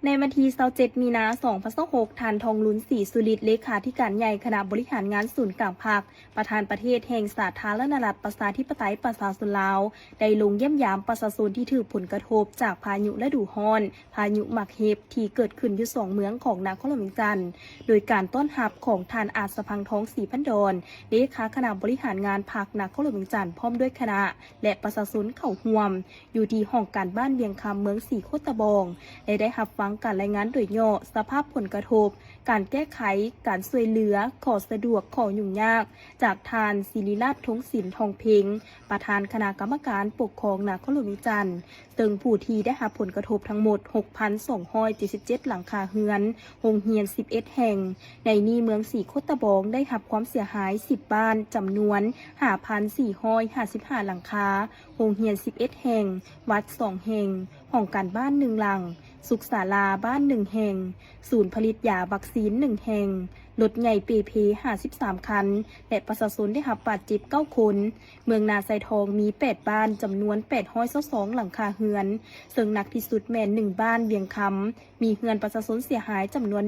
ในวันที่27มีนา2026ท่านทองลุ้นศรีสุริตเลขาธิการใหญ่คณะบริหารงานศูนย์กลางภาคประธานประเทศแห่งสาธารณรัฐประชาธิปไตยประชาชนลาวได้ลงเยี่ยมยามประชาชนที่ถูกผลกระทบจากพายุฤดูร้อนพายุหมักเห็บที่เกิดขึ้นอยู่2เมืองของนครหลวงเวียงจันทน์โดยการต้อนรับของท่านอาจสะพังทองศรีพันดรเลขาคณะบริหารงานภาคนครหลวงเวียงจันทน์พร้อมด้วยคณะและประชาชนเข้าร่วมอยู่ที่ห้องการบ้านเวียงคำเมืองศรีโคตบองได้รับฟังการรายงานโดยย่อสภาพผลกระทบการแก้ไขการช่วยเหลือขอสะดวกขอยุ่งยากจากทานศิริราชทงศิลป์ทองเพ็งประธานคณะกรรมการปกครองนครหลวงเวียงจันทน์ซึ่งผู้ที่ได้รับผลกระทบทั้งหมด 6,277 หลังคาเรือนโรงเรียน11แห่งในนี้เมืองศรีโคตบองได้รับความเสียหาย10บ้านจำนวน 5,455 หลังคาโรงเรียน11แห่งวัด2แห่งห้องการบ้าน1หลังสุขศาลาบ้าน1แห่งศูนย์ผลิตยาวัคซีน1แห่งรถใหญ่เปเพ53คันและประชาชนได้รับบาดเจ็บ9คนเมืองนาไซทองมี8บ้านจำนวน822หลังคาเรือนซึ่งหนักที่สุดแม่น1บ้านเวียงคำมีเรือนประชาชนเสียหายจำนวน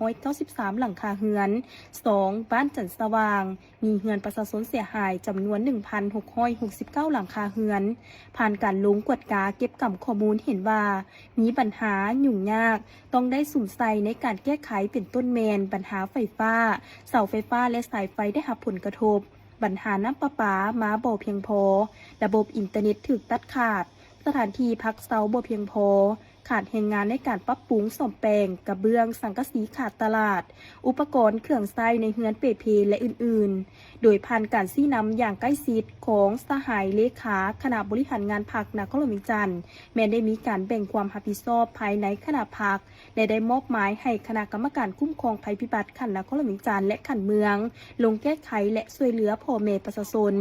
1,593 หลังคาเรือน2บ้านจันทร์สว่างมีเรือนประชาชนเสียหายจำนวน 1,669 หลังคาเรือนผ่านการลงกวดกาเก็บกำข้อมูลเห็นว่ามีปัญหายุ่งยากต้องได้สุ่มใส่ในการแก้ไขเป็นต้นแมนปัญหาไฟฟ้าเสาไฟฟ้าและสายไฟได้รับผลกระทบปัญหาน้ำประปามาบ่เพียงพอระบบอินเทอร์เน็ตถูกตัดขาดสถานที่พักเสาบ่เพียงพอขาดแรงงานในการปรับปรุงซ่อมแปลงกระเบื้องสังกะสีขาดตลาดอุปกรณ์เครื่องใช้ในเฮือนเปเพและอื่นๆโดยผ่านการซี้นำอย่างใกล้ชิดของสหายเลขาคณะบริหารงานพรรคนครหลวงเวียงจันทน์แม้ได้มีการแบ่งความรับผิดชอบภายในคณะพรรคและได้มอบหมายให้คณะกรรมการคุ้มครองภัยพิบัติขันนครหลวงเวียงจันทน์และขันเมืองลงแก้ไขและช่วยเหลือพ่อแม่ประชาชน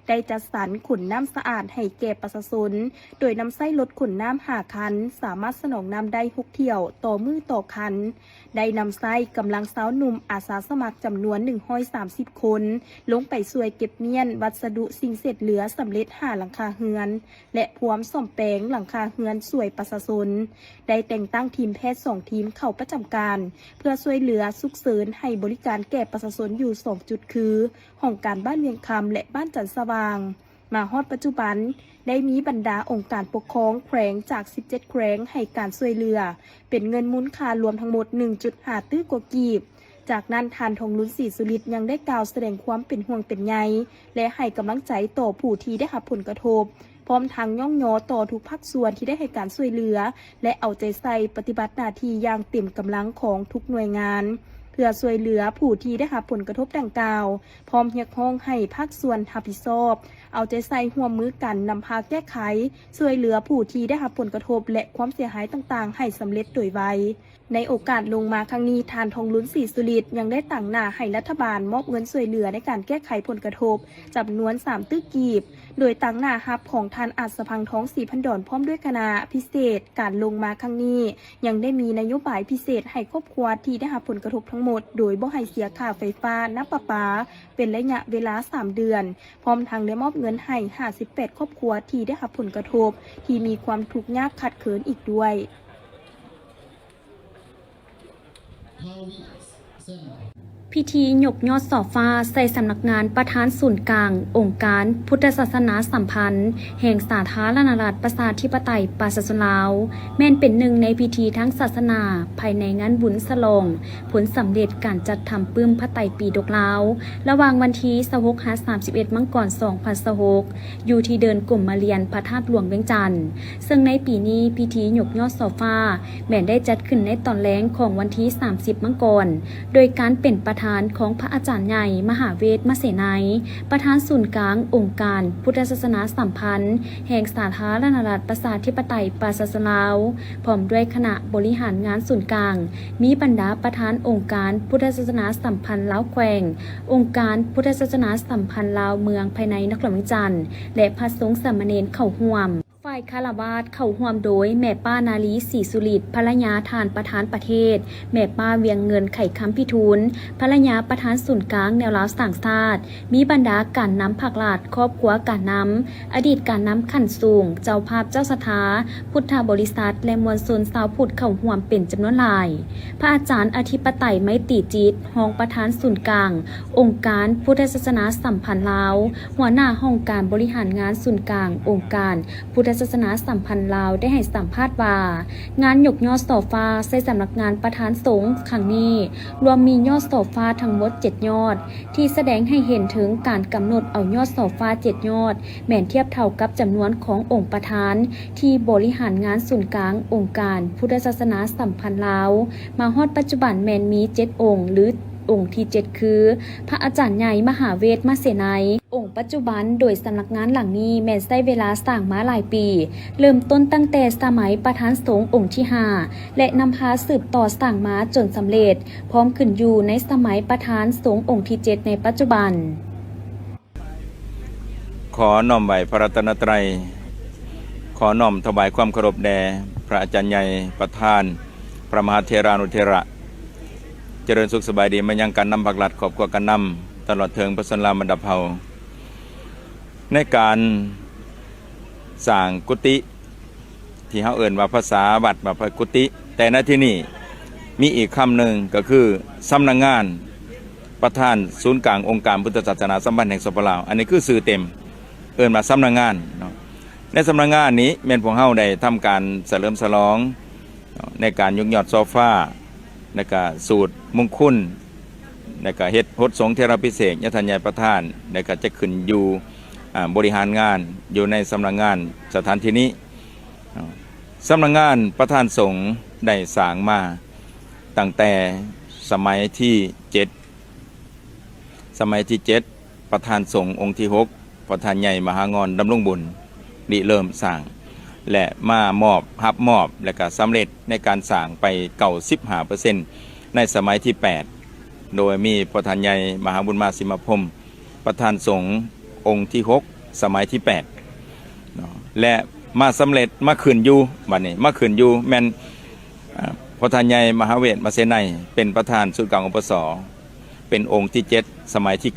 ได้จัดสรรขนน้ำสะอาดให้แก่ประชาชนโดยนำไส้รถขนน้ำ5คันสามารถสนองน้ำได้6เที่ยวต่อมือต่อคันได้นำไส้กำลังสาวหนุ่มอาสาสมัครจำนวน130คนลงไปช่วยเก็บเมียนวัสดุสิ่งเศษเหลือสำเร็จหลังคาเรือนและพร้อมซ่อมแปลงหลังคาเรือนสวยประชาชนได้แต่งตั้งทีมแพทย์2ทีมเข้าประจำการเพื่อช่วยเหลือฉุกเฉินให้บริการแก่ประชาชนอยู่2จุดคือห้องการบ้านเวียงคำและบ้านจันทร์สว่างมาฮอดปัจจุบันได้มีบรรดาองค์การปกครองแขวงจาก17แขวงให้การช่วยเหลือเป็นเงินมูลค่ารวมทั้งหมด 1.5 ตื้อกว่ากีบจากนั้นท่านทองลุ้นศรีสุริตยังได้กล่าวแสดงความเป็นห่วงเป็นใยและให้กำลังใจต่อผู้ที่ได้รับผลกระทบพร้อมทั้งย่องยอต่อทุกภาคส่วนที่ได้ให้การช่วยเหลือและเอาใจใส่ปฏิบัติหน้าที่อย่างเต็มกำลังของทุกหน่วยงานเพื่อช่วยเหลือผู้ที่ได้รับผลกระทบดังกล่าวพร้อมเรียกร้องให้ภาคส่วนรับผิดชอบเอาใจใส่ร่วมมือกันนำพาแก้ไขช่วยเหลือผู้ที่ได้รับผลกระทบและความเสียหายต่างๆให้สำเร็จโดยไวในโอกาสลงมาครั้งนี้ท่านทองลุ้นศรีสุริตยังได้ตั้งหน้าให้รัฐบาลมอบเงินช่วยเหลือในการแก้ไขผลกระทบจำนวน3ตื้อกีบโดยตั้งหน้ารับของท่านอาจสะพังทองศรีพันดรพร้อมด้วยคณะพิเศษการลงมาครั้งนี้ยังได้มีนโยบายพิเศษให้ครอบครัวที่ได้รับผลกระทบทั้งหมดโดยบ่ให้เสียค่าไฟฟ้าน้ำประปาเป็นระยะเวลา3เดือนพร้อมทั้งได้มอบเงินให้58ครอบครัวที่ได้รับผลกระทบที่มีความทุกข์ยากขัดเขินอีกด้วยพิธียกยอดส่อฟ้าใส่สำนักงานประธานศูนย์กลางองค์การพุทธศาสนาสัมพันธ์แห่งสาธารณรัฐประชาธิปไตยประชาชนลาวแม่นเป็นหนึ่งในพิธีทั้งศาสนาภายในงานบุญฉลองผลสำเร็จการจัดทำปื้มพระไตรปิฎกลาวระหว่างวันที่26-31มังกร2026อยู่ที่เดินกลุ่มมาเรียนพระธาตุหลวงเวียงจันทน์ซึ่งในปีนี้พิธียกยอดส่อฟ้าแม่นได้จัดขึ้นในตอนแลงของวันที่30มังกรโดยการเป็นประธานของพระอาจารย์ใหญ่มหาเวทมเสนัยประธานศูนย์กลางองค์การพุทธศาสนาสัมพันธ์แห่งสาธารณรัฐประชาธิปไตยประชาชนลาวพร้อมด้วยคณะบริหารงานศูนย์กลางมีบรรดาประธานองค์การพุทธศาสนาสัมพันธ์ลาวแขวงองค์การพุทธศาสนาสัมพันธ์ลาวเมืองภายในนครหลวงเวียงจันทน์และพระสงฆ์สามเณรเข้าร่วม ฝ่ายคารวาสเข้าร่วมโดยแม่ป้านาลีศรีสุริตภรรยาทานประธานประเทศแม่ป้าเวียงเงินไข่คำพิทูลภรรยาประธานศูนย์กลางแนวลาวต่างชาติมีบรรดาการนำผักหลาดครอบครัวการนำอดีตการนำขั้นสูงเจ้าภาพเจ้าสถาพุทธบริษัทและมวลชนชาวพุทธเข้าร่วมเป็นจำนวนหลายพระอาจารย์อธิปไตยไมตรีจิตรองประธานศูนย์กลางองค์การพุทธศาสนาสัมพันธ์ลาวหัวหน้าห้องการบริหารงานศูนย์กลางองค์การพุทธศาสนาสัมพันธ์ลาวได้ให้สัมภาษณ์ว่างานยกยอดโซฟาใส่สำนักงานประธานสงฆ์ครั้งนี้รวมมียอดโซฟาทั้งหมด7ยอดที่แสดงให้เห็นถึงการกำหนดเอายอดโซฟา7ยอดแม่นเทียบเท่ากับจำนวนขององค์ประธานที่บริหารงานศูนย์กลางองค์การพุทธศาสนาสัมพันธ์ลาวมาฮอดปัจจุบันแม่นมี7องค์หรือองค์ที่7คือพระอาจารย์ใหญ่มหาเวทมเสนัยองค์ปัจจุบันโดยสำนักงานหลังนี้แม้นใช้เวลาสร้างมาหลายปีเริ่มต้นตั้งแต่สมัยประธานสงฆ์องค์ที่5และนำพาสืบต่อสร้างมาจนสำเร็จพร้อมขึ้นอยู่ในสมัยประธานสงฆ์องค์ที่7ในปัจจุบันขอน้อมไหวพระรัตนตรัยขอน้อมถวายความเคารพแด่พระอาจารย์ใหญ่ประธานพระมหาเถรานุเถระเจริญสุขสบายดีมายังการนำผักหลัดขอบครัวการนำตลอดเทิงพระสนรามบรรดาเผ่าในการสร้างกุฏิที่เขาเอ่นว่าภาษาวัดว่าพระกุฏิแต่ในที่นี้มีอีกคำหนึ่งก็คือสำนักงานประธานศูนย์กลางองค์การพุทธศาสนาสัมพันธ์แห่งสปปลาวอันนี้คือสื่อเต็มเอ่นมาสำนักงานในสำนักงานนี้แม่นพวกเฮาได้ทำการเฉลิมฉลองในการยกยอดโซฟาในการสูตรมงคลในการเฮ็ดพจน์สงฆ์เทระพิเศษยทัญญาประธานในการจะขึ้นอยู่บริหารงานอยู่ในสำนักงานสถานที่นี้สำนักงานประธานสงฆ์ได้สร้างมาตั้งแต่สมัยที่7ประธานสงฆ์องค์ที่6ประธานใหญ่มหางอนดำรงบุญริเริ่มสร้างและมรับมอบและก็สำเร็จในการสร้างไป95%ในสมัยที่8โดยมีประธานใหญ่มหาบุญมาสิมพรหมประธานสงฆ์องค์ที่6สมัยที่8และมาสำเร็จมาขึ้นอยู่บัดนี้มาขึ้นอยู่แม่นประธานใหญ่มหาเวทมเสนัยเป็นประธานศูนย์กลางอปสเป็นองค์ที่7สมัยที่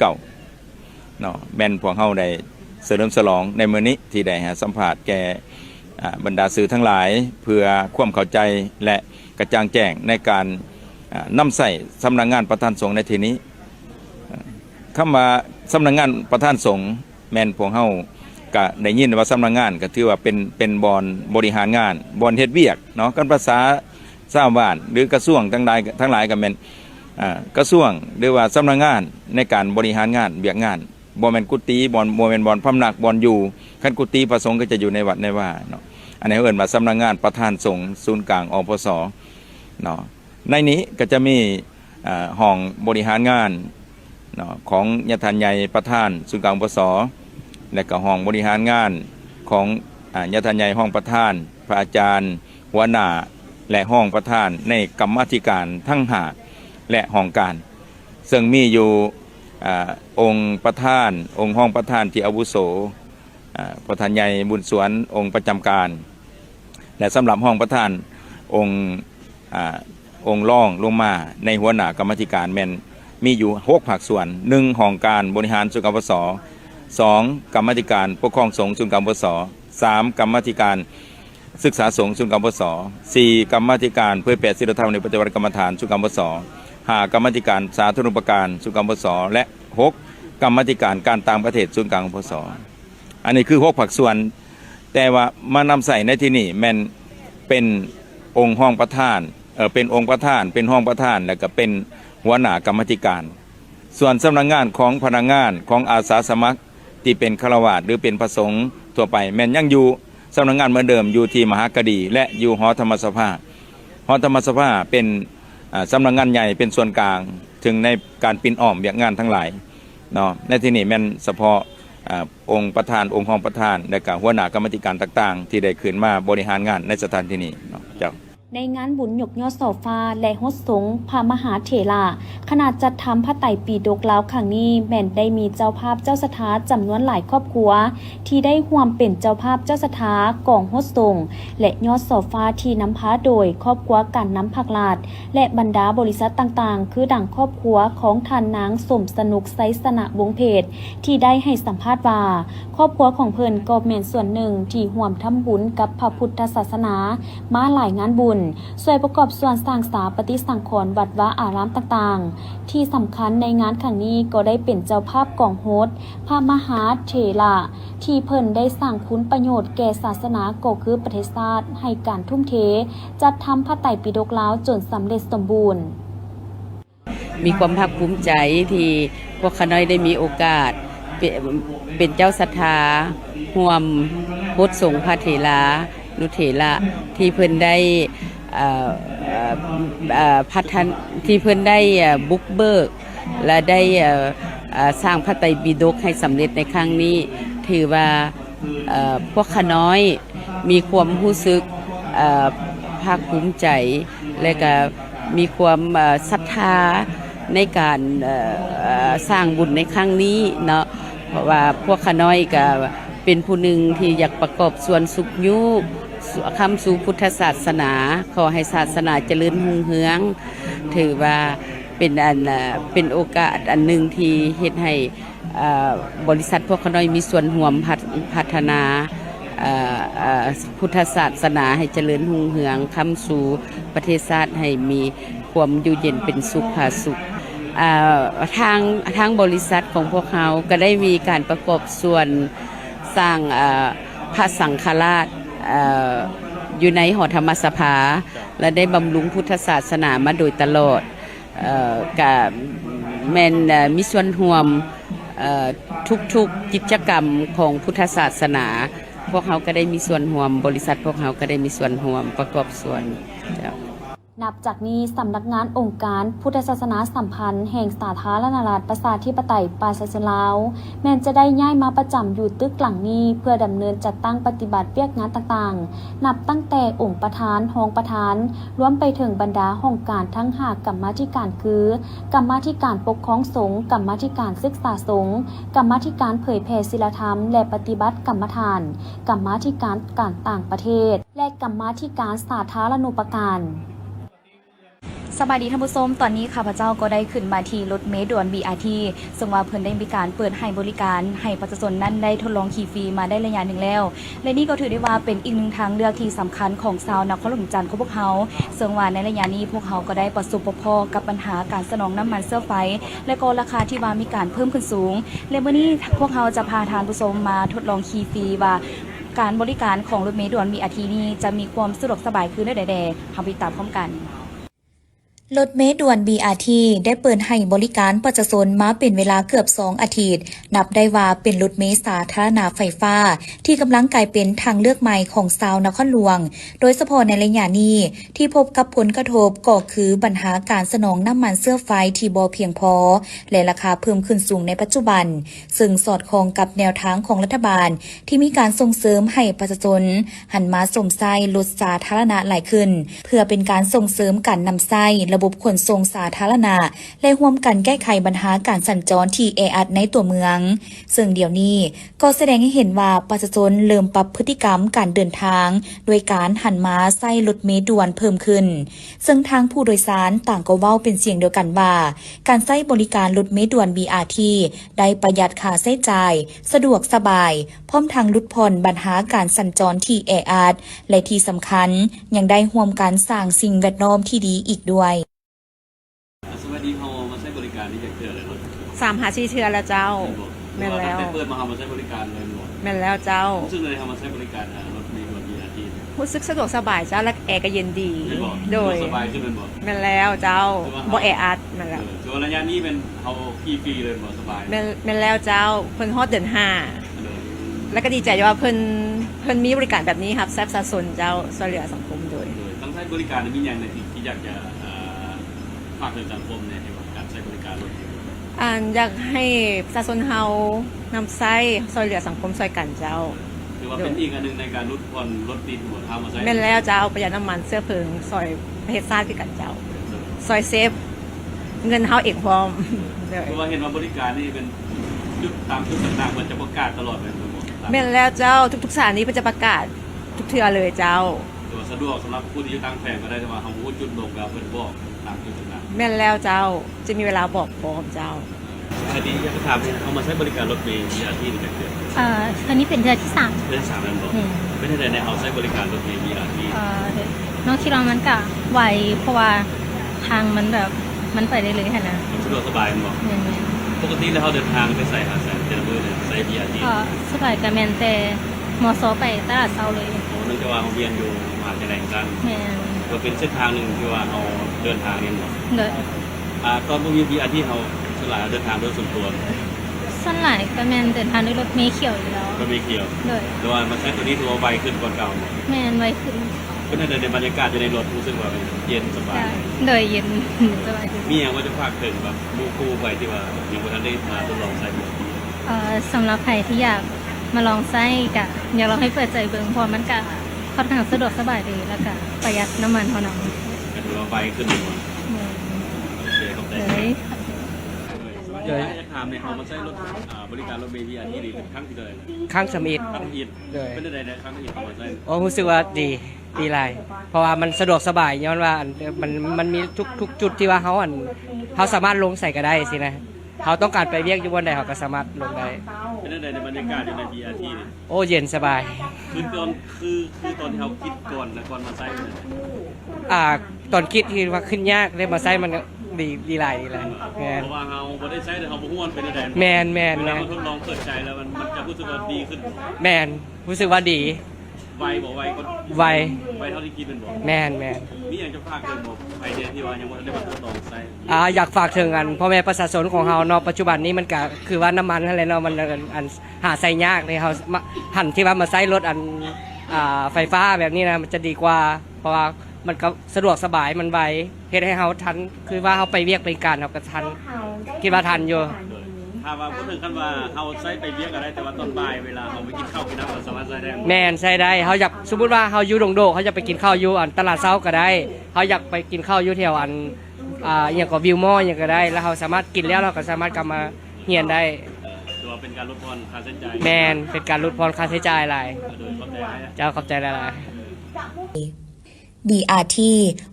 9แม่นพวกเฮาได้เฉลิมฉลองในมื้อนี้ที่ได้สัมภาษณ์แก่บรรดาสื่อทั้งหลายเพื่อความเข้าใจและกระจ่างแจ้งในการนำใส่สำนักงานประธานสงฆ์ในที่นี้คำว่าสำนักงานประธานสงฆ์แม่นพวกเฮาก็ได้ยินว่าสำนักงานก็ถือว่าเป็นบอนบริหารงานบอนเฮ็ดเวียกกันภาษาชาวบ้านหรือกระทรวงทั้งหลายก็แม่นกระทรวงหรือว่าสำนักงานในการบริหารงานเวียกงานบ่แม่นกุฏิบ่แม่นบ่อนพำนักบ่อนอยู่คันกุฏิพระสงฆ์ก็จะอยู่ในวัดในว่าอันนี้เอิ้นว่าสำนักงานประธานสงฆ์ศูนย์กลางอปสในนี้ก็จะมีห้องบริหารงานของยทัญญาประธานศูนย์กลางอปสและก็ห้องบริหารงานของยทัญญาห้องประธานพระอาจารย์หัวหน้าและห้องประธานในกรรมาธิการทั้ง5และห้องการซึ่งมีอยู่องค์ประธานองค์ห้องประธานที่อาวุโสประธานใหญ่บุญสวนองค์ประจำการและสำหรับห้องประธานองค์รองลงมาในหัวหน้ากรรมาธิการแม่นมีอยู่6ภาคส่วน1ห้องการบริหารศูนย์กลางอปส2กรรมาธิการปกครองสงฆ์ศูนย์กลางอปส3กรรมาธิการศึกษาสงฆ์ศูนย์กลางอปส4กรรมาธิการเผยแผ่ศีลธรรมในปฏิบัติกรรมฐานศูนย์กลางอปส5กรรมาธิการสาธารณูปการศูนย์กลางอปสและ6กรรมาธิการการต่างประเทศศูนย์กลางอปสอันนี้คือ6ภาคส่วนแต่ว่ามานำใส่ในที่นี่แม่นเป็นองค์ห้องประธานเป็นองค์ประธานเป็นห้องประธานแล้วก็เป็นหัวหน้ากรรมาธิการส่วนสำนักงานของพนักงานของอาสาสมัครที่เป็นฆราวาสหรือเป็นพระสงฆ์ทั่วไปแม่นยังอยู่สำนักงานเหมือนเดิมอยู่ที่มหากดีและอยู่หอธรรมสภาหอธรรมสภาเป็นสำนักงานใหญ่เป็นส่วนกลางถึงในการปิ่นอ้อมเบียกงานทั้งหลายในที่นี้แม่นเฉพาะองค์ประธานองค์ห้องประธานและก็หัวหน้ากรรมธิการต่างๆที่ได้ขึ้นมาบริหารงานในสถานที่นี้เจ้า ในงานบุญยกยอดเสาฟ้าและฮดสงฆ์พระมหาเถระขณะจัดทำพระไตรปิฎกลาวครั้งนี้แม่นได้มีเจ้าภาพเจ้าสถาจำนวนหลายครอบครัวที่ได้ร่วมเป็นเจ้าภาพเจ้าสถากองฮดสงฆ์และยอดเสาฟ้าที่นำพาโดยครอบครัวการน้ำผักลาดและบรรดาบริษัทต่างๆคือดังครอบครัวของท่านนางสมสนุกไซสนะวงเพชรที่ได้ให้สัมภาษณ์ว่าครอบครัวของเพิ่นก็แม่นส่วนหนึ่งที่ร่วมทำบุญกับพระพุทธศาสนามาหลายงานบุญช่วยประกอบส่วนสร้างสถาปฏิสังขรณ์วัดวาอารามต่างๆที่สำคัญในงานครั้งนี้ก็ได้เป็นเจ้าภาพกองโฮสต์พระมหาเถระที่เพิ่นได้สร้างคุณประโยชน์แก่ศาสนาก็คือประเทศชาติให้การทุ่มเทจัดทำพระไตรปิฎกลาวจนสำเร็จสมบูรณ์มีความภาคภูมิใจที่พวกข้าน้อยได้มีโอกาสเป็นเจ้าศรัทธาร่วมฮดสงฆ์พระเถระนุเถระที่เพิ่นได้พัฒนาที่เพิ่นได้บุกเบิกและได้สร้างพระไตรปิฎกให้สำเร็จในครั้งนี้ถือว่าพวกข้าน้อยมีความรู้สึกภาคภูมิใจและก็มีความศรัทธาในการสร้างบุญในครั้งนี้เนาะเพราะว่าพวกข้าน้อยก็เป็นผู้หนึ่งที่อยากประกอบส่วนสุขยุคำสู่พุทธศาสนาขอให้ศาสนาเจริญรุ่งเรืองถือว่าเป็นโอกาสอันหนึ่งที่เฮ็ดให้บริษัทพวกข้าน้อยมีส่วนร่วมพัฒนาพุทธศาสนาให้เจริญรุ่งเรืองคำสู่ประเทศชาติให้มีความอยู่เย็นเป็นสุขผาสุขทางบริษัทของพวกเขาก็ได้มีการประกอบส่วนสร้างพระสังฆราชอยู่ในหอธรรมสภาและได้บำรุงพุทธศาสนามาโดยตลอดกับแม่นมีส่วนร่วมทุกกิจกรรมของพุทธศาสนาพวกเขาก็ได้มีส่วนร่วมบริษัทพวกเขาก็ได้มีส่วนร่วมประกอบส่วนนับจากนี้สำนักงานองค์การพุทธศาสนาสัมพันธ์แห่งสาธารณรัฐประชาธิปไตยประชาชนลาวแม้นจะได้ย้ายมาประจำอยู่ตึกหลังนี้เพื่อดำเนินจัดตั้งปฏิบัติเวียกงานต่างๆนับตั้งแต่องค์ประธานรองประธานรวมไปถึงบรรดาห้องการทั้ง5กรรมาธิการคือกรรมาธิการปกครองสงฆ์กรรมาธิการศึกษาสงฆ์กรรมาธิการเผยแผ่ศีลธรรมและปฏิบัติกรรมฐานกรรมาธิการการต่างประเทศและกรรมาธิการสาธารณูปการสบายดีท่านผู้ชมตอนนี้ข้าพเจ้าก็ได้ขึ้นมาที่รถเมล์ด่วน BRT ซึ่งว่าเพิ่นได้มีการเปิดให้บริการให้ประชาชนนั้นได้ทดลองขี่ฟรีมาได้ระยะหนึ่งแล้วและนี่ก็ถือได้ว่าเป็นอีกหนึ่งทางเลือกที่สำคัญของชาวนครหลวงจันทร์ของพวกเขาซึ่งว่าในระยะนี้พวกเขาก็ได้ประสบพบกับปัญหาการสนองน้ำมันเชื้อไฟและก็ราคาที่ว่ามีการเพิ่มขึ้นสูงและเมื่อนี้พวกเขาจะพาท่านผู้ชมมาทดลองขี่ฟรีว่าการบริการของรถเมล์ด่วน BRT นี้จะมีความสะดวกสบายขึ้นได้ใดๆเราไปตามพร้อมกันรถเมล์ด่วน BRT ได้เปิดให้บริการประชาชนมาเป็นเวลาเกือบ2 อาทิตย์นับได้ว่าเป็นรถเมล์สาธารณะไฟฟ้าที่กำลังกลายเป็นทางเลือกใหม่ของชาวนครหลวงโดยเฉพาะในระยะนี้ที่พบกับผลกระทบก็คือปัญหาการสนองน้ำมันเชื้อไฟที่บ่เพียงพอและราคาเพิ่มขึ้นสูงในปัจจุบันซึ่งสอดคล้องกับแนวทางของรัฐบาลที่มีการส่งเสริมให้ประชาชนหันมาสวมใช้รถสาธารณะหลายขึ้นเพื่อเป็นการส่งเสริมการนำใช้ระบบขนส่งสาธารณะและร่วมกันแก้ไขปัญหาการสัญจรที่แออัดในตัวเมืองซึ่งเดี๋ยวนี้ก็แสดงให้เห็นว่าประชาชนเริ่มปรับพฤติกรรมการเดินทางโดยการหันมาใช้รถเมล์ด่วนเพิ่มขึ้นซึ่งทางผู้โดยสารต่างก็เว้าเป็นเสียงเดียวกันว่าการใช้บริการรถเมล์ด่วน BRT ได้ประหยัดค่าใช้จ่ายสะดวกสบายพร้อมทางลดผ่อนปัญหาการสัญจรที่แออัดและที่สำคัญยังได้ร่วมกันสร้างสิ่งแวดล้อมที่ดีอีกด้วยสวัสดีเขามาใช้บริการนี่จะเกิดอะไรรถ3-4 เทื่อแล้วเจ้าแม่นแล้วเปิดมาเขามาใช้บริการเลยหมดแม่นแล้วเจ้าซึ่งเลยเขามาใช้บริการรถมีรถ BRT รู้สึกสะดวกสบายเจ้าและแอร์ก็เย็นดีโดยสบายขึ้นเป็นบ่แม่นแล้วเจ้าบ่แออัดแม่นแล้วส่วนระยะนี้เป็นเขาขี่ฟรีเลยบ่สบายแม่นแล้วเจ้าเพิ่นฮอดเดือน5แล้วก็ดีใจว่าเพิ่นมีบริการแบบนี้ครับแซ่บซะสนเจ้าช่วยเหลือสังคมโดยต้องใช้บริการมีอย่างในที่อยากจะฝากถึงสังคมในการใช้บริการรถอยากให้ประชาชนเฮานำใช้ช่วยเหลือสังคมช่วยกันเจ้า ถือว่าเป็นอีกอันหนึงในการลดผ่อนรถติดหัวเท้ามาใช้ แม่นแล้วเจ้าประหยัดน้ำมันเสื้อเพลิงซอยประเทศชาติคือกันเจ้าซอยเซฟเงินเฮาเองพร้อม เพราะว่าเห็นว่าบริการนี่เป็นจุดตามจุดต่างๆมันจะประกาศตลอดเลยครับผม แม่นแล้วเจ้าทุกๆสถานีเพิ่นจะประกาศทุกเทื่อเลยเจ้า ตัวสะดวกสำหรับผู้ที่อยู่ต่างแผงก็ได้แต่ว่าเขาพูดจุดลงกับเพิ่นบอกตามจุดต่าง แม่นแล้วเจ้าจะมีเวลาบอกพร้อมเจ้า ๆคดีอยากจะถามเนี่ยเขามาใช้บริการรถเมล์BRTนี่จะเกิด ตอนนี้เป็นเดือนที่สาม เรื่องสามนั้นบอก อืม ไม่ได้ในเขาใช้บริการรถเมล์BRT น้องคิดว่ามันก็ไวเพราะว่าทางมันแบบมันไปได้เลยค่ะนะ มันสะดวกสบายมันบอก แม่น ปกติแล้วเขาเดินทางไปใส่หาดแสนเจริญมือเนี่ยใส่BRT สบายกับแมนแต่มอซอไปตลาดเซาเลย เนื่องจากว่าเขาเรียนอยู่มหาวิทยาลัยกัน แม่น ก็เป็นเส้นทางหนึ่งที่ว่าเขาเดินทางเนี่ยบอก เลย ตอนพวกมีBRTเขาสลายเดินทางด้วยส่วนตัว ส่วนหลายก็แมนเดินทางด้วยรถเมล์เขียวอยู่แล้ว ก็ไม่เกี่ยว เลย แต่ว่ามันใช้ตัวนี้ถือว่าไวขึ้นกว่าเก่า แมนไวขึ้น ก็น่าจะในบรรยากาศอยู่ในรถรู้สึกว่าเย็นสบาย จ้ะเลยเย็น สบายขึ้น มีอย่างว่าจะฝากถึงแบบลูกคู่ไปที่ว่ามีคนนั้นได้มาทดลองใช้BRT สำหรับใครที่อยากมาลองไส้กะอยากลองให้เปิดใจเบิ่งเพราะมันก็ค่อนข้างสะดวกสบายดีแล้วก็ประหยัดน้ำมันเท่านั้น ก็ถือว่าไวขึ้นหนึ่งวัน แม่น โอเคขอบใจ เลย จะถามเนี่ยเขามาใช้รถบริการรถเมล์BRTนี่เป็นครั้งที่เท่าไหร่ ข้างสมิธ ครั้งที่ เลย เป็นได้ในครั้งที่เขามาใช้ โอ้รู้สึกว่าดีหลายเพราะว่ามันสะดวกสบายย้อนว่ามันมีทุกจุดที่ว่าเขาสามารถลงใส่ก็ได้สินะเขาต้องการไปเวียกอยู่บนใดเขาก็สามารถลงได้ เป็นได้ในบรรยากาศอยู่ในBRT นี่ โอ้เย็นสบาย คือตอนที่เขาคิดก่อนนะก่อนมาใช้เนี่ย ตอนคิดที่ว่าขึ้นยากได้มาใช้มันก็ดีหลายแม เพราะว่าเราไม่ได้ใช้แต่เขาบอกว่ามันเป็นอะไร แมน เวลาเราทดลองเปิดใจแล้วมันจะรู้สึกว่าดีขึ้น แมนรู้สึกว่าดี ไวบอกไวก็ ไว ไวเท่าที่คิดเป็นบอก แมน นี่ยังจะฝากเกินบอกไอเดียที่ว่ายังไม่ได้มาทดลองใช้ อยากฝากถึงกันพ่อแม่ประชาชนของเราเนาะปัจจุบันนี้มันก็คือว่าน้ำมันอะไรเนาะมันอันหาใส่ยากเลยเขาหันที่ว่ามาใช้รถไฟฟ้าแบบนี้นะมันจะดีกว่า เพราะว่ามันก็สะดวกสบายมันไวเฮ็ดให้เขาทันคือว่าเขาไปเวียกไปการเขาก็ทันคิดว่าทันอยู่ ถ้าว่าพูดถึงขั้นว่าเขาใช้ไปเบี้ยก็ได้แต่ว่าตอนบ่ายเวลาเขาไปกินข้าวกินน้ำเราสามารถใช้ได้ แมนใช่ได้เขาอยากสมมติว่าเขาอยู่ดงโดเขาจะไปกินข้าวอยู่ตลาดเช้าก็ได้เขาอยากไปกินข้าวอยู่แถวอย่างกับวิวมออย่างก็ได้ แล้วเขาสามารถกินแล้วเราก็สามารถกลับมาเฮียนได้ ถือว่าเป็นการลดทอนค่าใช้จ่าย แมนเป็นการลดพรค่าใช้จ่ายหลาย โดยเข้าใจให้ เจ้าขอบใจหลาย BRT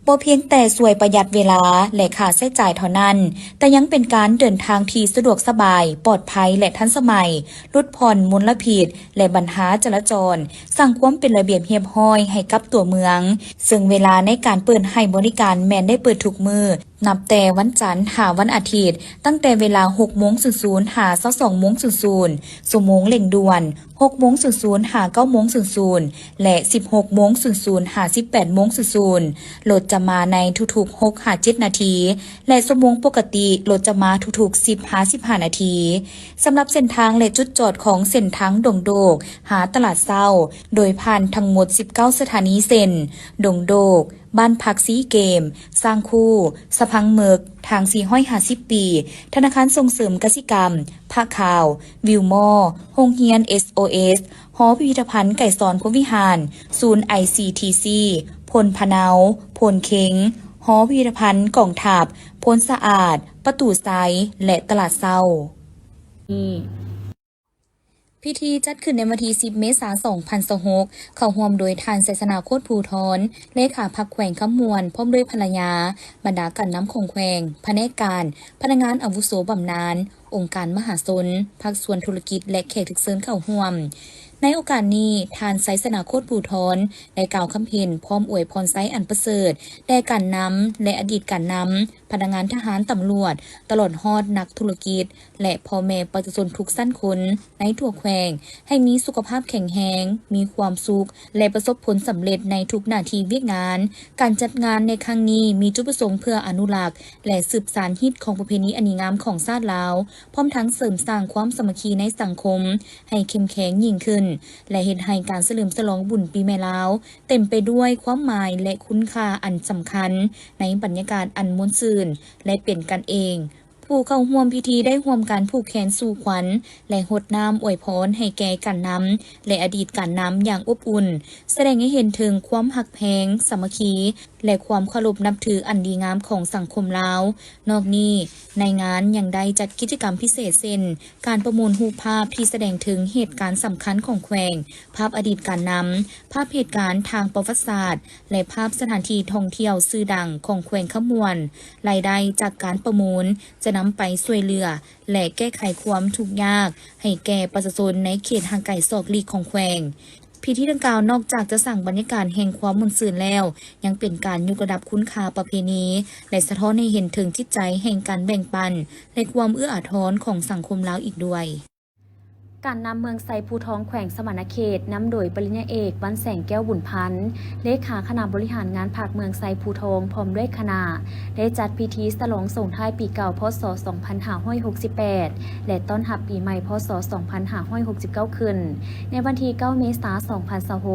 บ่เพียงแต่ช่วยประหยัดเวลาและค่าใช้จ่ายเท่านั้น แต่ยังเป็นการเดินทางที่สะดวกสบาย ปลอดภัยและทันสมัย ลดผ่อนมลพิษ และปัญหาจราจร สร้างความเป็นระเบียบเรียบร้อยให้กับตัวเมือง ซึ่งเวลาในการเปิดให้บริการแม้นได้เปิดทุกมือ นับแต่วันจันทร์หาวันอาทิตย์ ตั้งแต่เวลา 6:00 หา 22:00 ชั่วโมงเร่งด่วน 6:00 หา 9:00 และ 16:00 หา 18:00 รถจะมาในทุกๆ 6 หา 7 นาที และชั่วโมงปกติรถจะมาทุกๆ 10 หา 15 นาที สำหรับเส้นทางและจุดจอดของเส้นทางดงโดก หาตลาดเศร้า โดยผ่านทั้งหมด 19 สถานีเส้น ดงโดก บ้านพักซีเกม สร้างคู่สะพังเมือก ทาง450 ปี ธนาคารส่งเสริมกสิกรรมภาคข่าว วิวมอโรงเรียน SOS หอพิพิธภัณฑ์ไก่สอนพรหมวิหาร ศูนย์ ICTC พลพะเนาพลเค็ง หอพิพิธภัณฑ์กองทัพพลสะอาด ประตูไซและตลาดเศร้า พิธีจัดขึ้นในวันที่ 10 เมษายน 2026เข้าร่วมโดยท่านไสสนาโคตรภูทรเลขาพรรคแขวงคำมวนพร้อมด้วยภรรยา บรรดาการน้ำของแขวงพนักการพนักงานอาวุโสบำนาญองค์การมหาชนภาคส่วนธุรกิจและแขกทุกเชิญเข้าร่วม ในโอกาสนี้ท่านไสสนาโคตรภูทรได้กล่าวคำเพ็ญพร้อมอวยพรไซอันประเสริฐแด่การนำและอดีตการนำพนักงานทหารตำรวจตลอดฮอดนักธุรกิจ และพ่อแม่ประชาชนทุกสั้นคนในทั่วแขวงให้มีสุขภาพแข็งแรงมีความสุขและประสบผลสำเร็จในทุกหน้าที่เวียกงานการจัดงานในครั้งนี้มีจุดประสงค์เพื่ออนุรักษ์และสืบสานฮิตของประเพณีอันดีงามของชาติลาวพร้อมทั้งเสริมสร้างความสามัคคีในสังคมให้เข้มแข็งยิ่งขึ้นและเฮ็ดให้การเฉลิมฉลองบุญปีใหม่ลาวเต็มไปด้วยความหมายและคุณค่าอันสำคัญในบรรยากาศอันม่วนซื่นและเป็นกันเอง ผู้เข้าร่วมพิธีได้ร่วมกันผูกแขนสู่ขวัญและหดน้ำอวยพรให้แก่กันน้ำและอดีตกันน้ำอย่างอบอุ่นแสดงให้เห็นถึงความหักแพงสามัคคีและความเคารพนับถืออันดีงามของสังคมลาวนอกนี้ในงานยังได้จัดกิจกรรมพิเศษเช่นการประมูลรูปภาพที่แสดงถึงเหตุการณ์สำคัญของแขวงภาพอดีตการนำภาพเหตุการณ์ทางประวัติศาสตร์และภาพสถานที่ท่องเที่ยวชื่อดังของแขวงขมวนรายได้จากการประมูลจะนำไปช่วยเหลือและแก้ไขความทุกข์ยากให้แก่ประชาชนในเขตห่างไกลศอกลีกของแขวงพิธีดังกล่าวนอกจากจะสร้างบรรยากาศแห่งความมนต์ซื่นแล้วยังเป็นการยกระดับคุณค่าประเพณีและสะท้อนให้เห็นถึงจิตใจแห่งการแบ่งปันและความเอื้ออาทรของสังคมลาวอีกด้วยการนำเมืองไซภูทองแขวงสมณเขตนำโดยปริญญาเอกวันแสงแก้วบุญพันธ์เลขาคณะบริหารงานภาคเมืองไซภูทองพร้อมด้วยคณะได้จัดพิธีฉลองส่งท้ายปีเก่าพ.ศ. 2568และต้อนรับปีใหม่พ.ศ. 2569 ขึ้นในวันที่ 9 เมษายน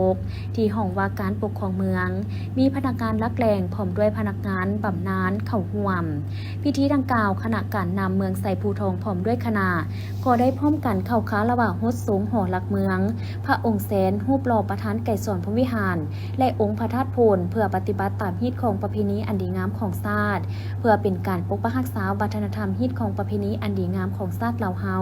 2026ที่ห้องว่าการปกครองเมืองมีพนักงานลักแหล่งพร้อมด้วยพนักงานบำนาญเข้าร่วมพิธีดังกล่าวคณะการนำเมืองไซภูทองพร้อมด้วยคณะก็ได้พร้อมกันเข้าค้าระหว่างฮดสูงหอหลักเมืองพระองค์แสนรูปหล่อประธานไก่สอนพรหมวิหารและองค์พระธาตุโพนเพื่อปฏิบัติตามฮีตของประเพณีอันดีงามของชาติเพื่อเป็นการปกปักรักษาวัฒนธรรมฮีตของประเพณีอันดีงามของชาติลาวเฮา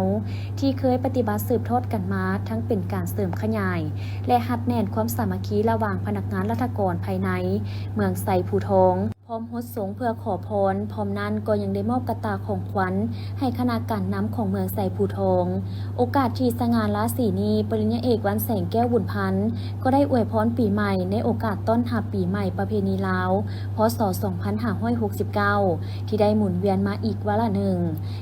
ที่เคยปฏิบัติสืบทอดกันมาทั้งเป็นการเสริมขยายและหัดแน่นความสามัคคีระหว่างพนักงานราชการภายในเมืองไซภูทองพร้อมฮดสงเพื่อขอพรพร้อมนั้นก็ยังได้มอบกระตาของขวัญให้คณะการนำของเมืองไซภูทองโอกาสที่สง่าราศีนี้ปริญญาเอกวันแสงแก้วบุญพันธ์ก็ได้อวยพรปีใหม่ในโอกาสต้อนรับปีใหม่ประเพณีลาวพ.ศ. 2569ที่ได้หมุนเวียนมาอีกวาระหนึ่ง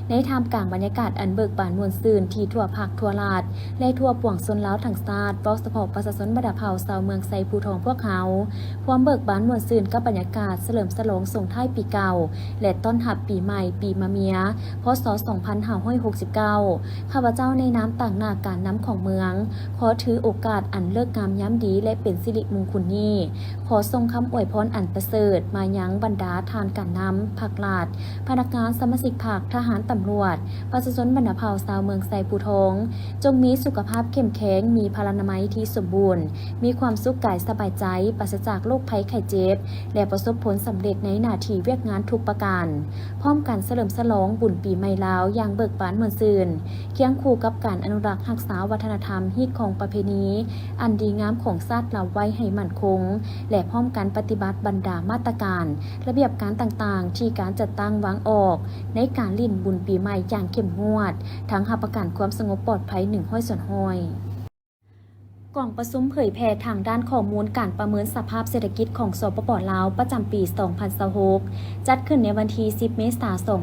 ในท่ามกลางบรรยากาศอันเบิกบานม่วนซื่นที่ทั่วภาคทั่วลาดและทั่วปวงชนลาวทั้งชาติโดยเฉพาะประชาชนบรรดาเผ่าชาวเมืองไซภูทองพวกเขาความเบิกบานม่วนซื่นกับบรรยากาศเฉลิมฉลองส่งท้ายปีเก่าและต้อนรับปีใหม่ปีมะเมียพ.ศ. 2569ข้าพเจ้าในน้ำต่างหน้าการน้ำของเมืองขอถือโอกาสอันเลิกงามย้ำดีและเป็นสิริมงคลนี้ขอส่งคำอวยพรอันประเสริฐมายังบรรดาทานการน้ำภาครัฐพนักงานสมาชิกภาคทหารตำรวจประชาชนบรรดาเผ่าชาวเมืองไซภูทองจงมีสุขภาพเข้มแข็งมีพลานามัยที่สมบูรณ์มีความสุขกายสบายใจปราศจากโรคภัยไข้เจ็บและประสบผลสำเร็จในหน้าที่เวียกงานทุกประการพร้อมกันเฉลิมฉลองบุญปีใหม่ลาวอย่างเบิกบานม่วนซื่นเคียงคู่กับการอนุรักษ์รักษาวัฒนธรรมฮีตของประเพณีอันดีงามของชาติลาวไว้ให้มั่นคงและพร้อมกันปฏิบัติบรรดามาตรการระเบียบการต่างๆที่การจัดตั้งวางออกในการลิ้นบุญปีใหม่อย่างเข้มงวดทั้งรับประกันความสงบปลอดภัย100%กล่องประชุมเผยแพร่ทางด้านข้อมูลการประเมินสภาพเศรษฐกิจของสปป.ลาวประจำปี 2026 จัดขึ้นในวันที่ 10 เมษายน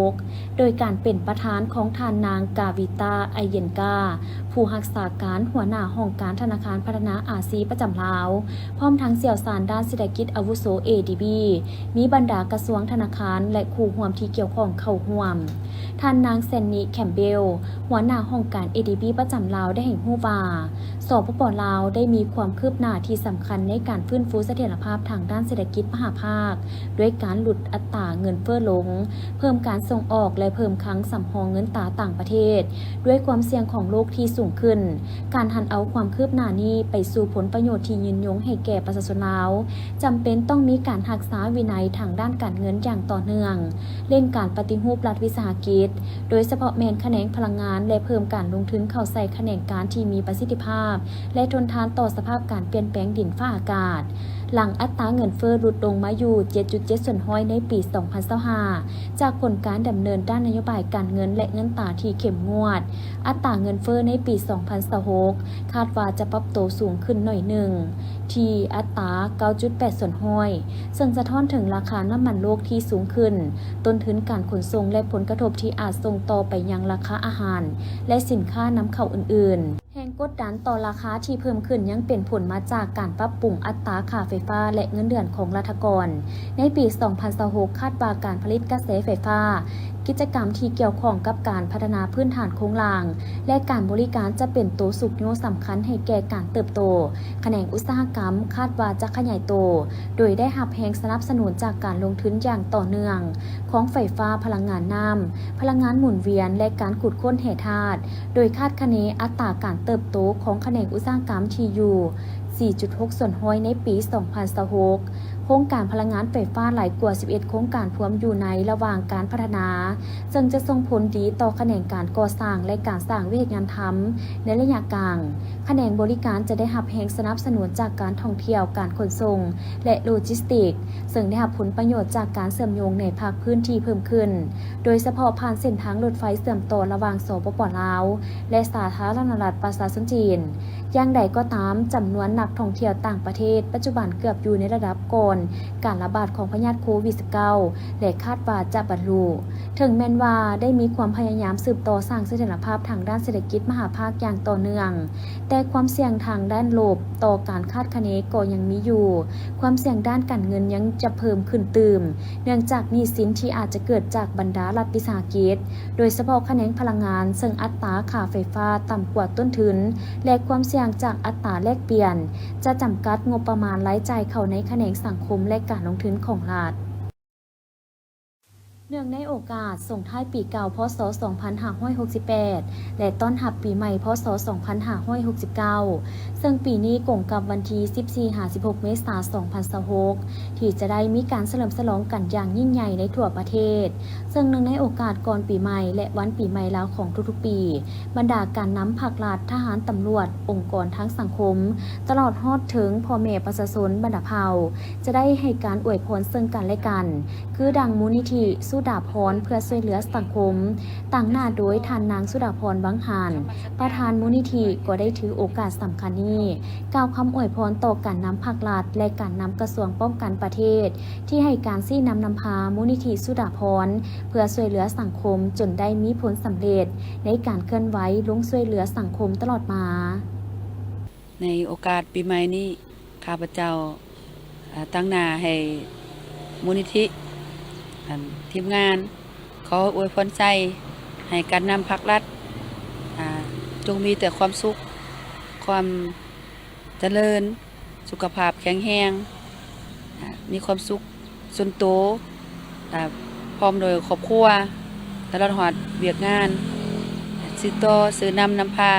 2026 โดยการเป็นประธานของท่านนางกาวิตา ไอเยนกาผู้รักษาการหัวหน้าห้องการธนาคารพัฒนาอาซีประจำลาวพร้อมทั้งเสี่ยวสารด้านเศรษฐกิจอาวุโส ADB มีบรรดากระทรวงธนาคารและคู่ร่วมที่เกี่ยวข้องเข้าร่วมท่านนางแซนนี่แคมเบลหัวหน้าห้องการ ADB ประจำลาวได้ให้รู้ว่าสปป.ลาวได้มีความคืบหน้าที่สำคัญในการฟื้นฟูเสถียรภาพทางด้านเศรษฐกิจมหาภาคด้วยการลดอัตราเงินเฟ้อลงเพิ่มการส่งออกและเพิ่มคลังสำรองเงินตราต่างประเทศด้วยความเสี่ยงของโลกที่สูงขึ้นการหันเอาความคืบหน้านี้ไปสู่ผลประโยชน์ที่ยืนยงให้แก่ประชาชนลาวจำเป็นต้องมีการรักษาวินัยทางด้านการเงินอย่างต่อเนื่องเร่งการปฏิรูปรัฐวิสาหกิจโดยเฉพาะแมนแขนงพลังงานและเพิ่มการลงทุนเข้าใส่แขนงการที่มีประสิทธิภาพและทนทานต่อสภาพการเปลี่ยนแปลงดินฟ้าอากาศหลังอัตราเงินเฟ้อลดลงมาอยู่ 7.7% ในปี 2025จากผลการดำเนินด้านนโยบายการเงินและเงินตราที่เข้มงวดอัตราเงินเฟ้อในปี 2026 คาดว่าจะปรับตัวสูงขึ้นหน่อยหนึ่งที่อัตรา 9.8% ซึ่งสะท้อนถึงราคาน้ำมันโลกที่สูงขึ้นต้นทุนการขนส่งและผลกระทบที่อาจส่งต่อไปยังราคาอาหารและสินค้านำเข้าอื่นๆแห่งก กดดันต่อราคาที่เพิ่มขึ้นยังเป็นผลมาจากการปรับปรุงอัตราค่าไฟฟ้าและเงินเดือนของรัฐกรในปี 2026 คาดว่าการผลิตกระแสไฟฟ้ากิจกรรมที่เกี่ยวข้องกับการพัฒนาพื้นฐานโครงสร้างและการบริการจะเป็นตัวสุกโยสำคัญให้แก่การเติบโตแขนงอุตสาหกรรมคาดว่าจะขยายโตโดยได้รับแรงสนับสนุนจากการลงทุนอย่างต่อเนื่องของไฟฟ้าพลังงานน้ำพลังงานหมุนเวียนและการขุดค้นแร่ธาตุโดยคาดคะเนอัตราการเติบโตของแขนงอุตสาหกรรมที่อยู่ 4.6 ส่วนห้อยในปี 2026 โครงการพลังงานไฟฟ้าหลายกว่า 11 โครงการพร้อมอยู่ในระหว่างการพัฒนาซึ่งจะส่งผลดีต่อแขนงการก่อสร้างและการสร้างวิทยางานทำในระยะกลางแขนงบริการจะได้รับแรงสนับสนุนจากการท่องเที่ยวการขนส่งและโลจิสติกส์ซึ่งได้รับผลประโยชน์จากการเชื่อมโยงในภาคพื้นที่เพิ่มขึ้นโดยเฉพาะผ่านเส้นทางรถไฟเชื่อมต่อระหว่างสปป.ลาวและสาธารณรัฐประชาชนจีนอย่างใดก็ตามจำนวนนักท่องเที่ยวต่างประเทศปัจจุบันเกือบอยู่ในระดับก่อนการระบาดของพยาธิโควิด -19 และคาดว่าจะบรรลุถึงแม้นว่าได้มีความพยายามสืบต่อสร้างเสถียรภาพทางด้านเศรษฐกิจมหาภาคอย่างต่อเนื่องแต่ความเสี่ยงทางด้านลบต่อการคาดคะเนก็ยังมีอยู่ความเสี่ยงด้านการเงินยังจะเพิ่มขึ้นตื่มเนื่องจากหนี้สินที่อาจจะเกิดจากบรรดารัฐวิสาหกิจโดยเฉพาะแขนงพลังงานซึ่งอัตราค่าไฟฟ้าต่ำกว่าต้นทุนและความเสี่ยงจากอัตราแลกเปลี่ยนจะจำกัดงบประมาณรายจ่ายเข้าในแขนงสังคมและการลงทุนของรัฐเนื่องในโอกาสส่งท้ายปีเก่าพศ 2568 และต้อนรับปีใหม่พศ 2569 ซึ่งปีนี้กงกับวันที่ 14-16 เมษายน 2026 ที่จะได้มีการเฉลิมฉลองกันอย่างยิ่งใหญ่ในทั่วประเทศซึ่งเนื่องในโอกาสก่อนปีใหม่และวันปีใหม่ลาวของทุกๆปีบรรดาการนำภาครัฐทหารตำรวจองค์กรทั้งสังคมตลอดฮอดถึงพ่อแม่ประชาชนบรรดาเผ่าจะได้ให้การอวยพรซึ่งกันและกันคือดังมูลนิธิสุดาพรเพื่อช่วยเหลือสังคมตั้งหน้าโดยท่านนางสุดาพรวังหานประธานมูลนิธิก็ได้ถือโอกาสสำคัญนี้กล่าวคำอวยพรต่อการนำภาครัฐและการนำกระทรวงป้องกันประเทศที่ให้การซี่นำพามูลนิธิสุดาพรเพื่อช่วยเหลือสังคมจนได้มีผลสำเร็จในการเคลื่อนไหวลงช่วยเหลือสังคมตลอดมาในโอกาสปีใหม่นี้ข้าพเจ้าตั้งหน้าให้มูลนิธิทีมงานขออวยพรใจให้การนำภาครัฐจงมีแต่ความสุขความเจริญสุขภาพแข็งแรงมีความสุขส่วนตัวพร้อมโดยครอบครัวตลอดหอดเวียกงานซื้อต่อซื้อนำพา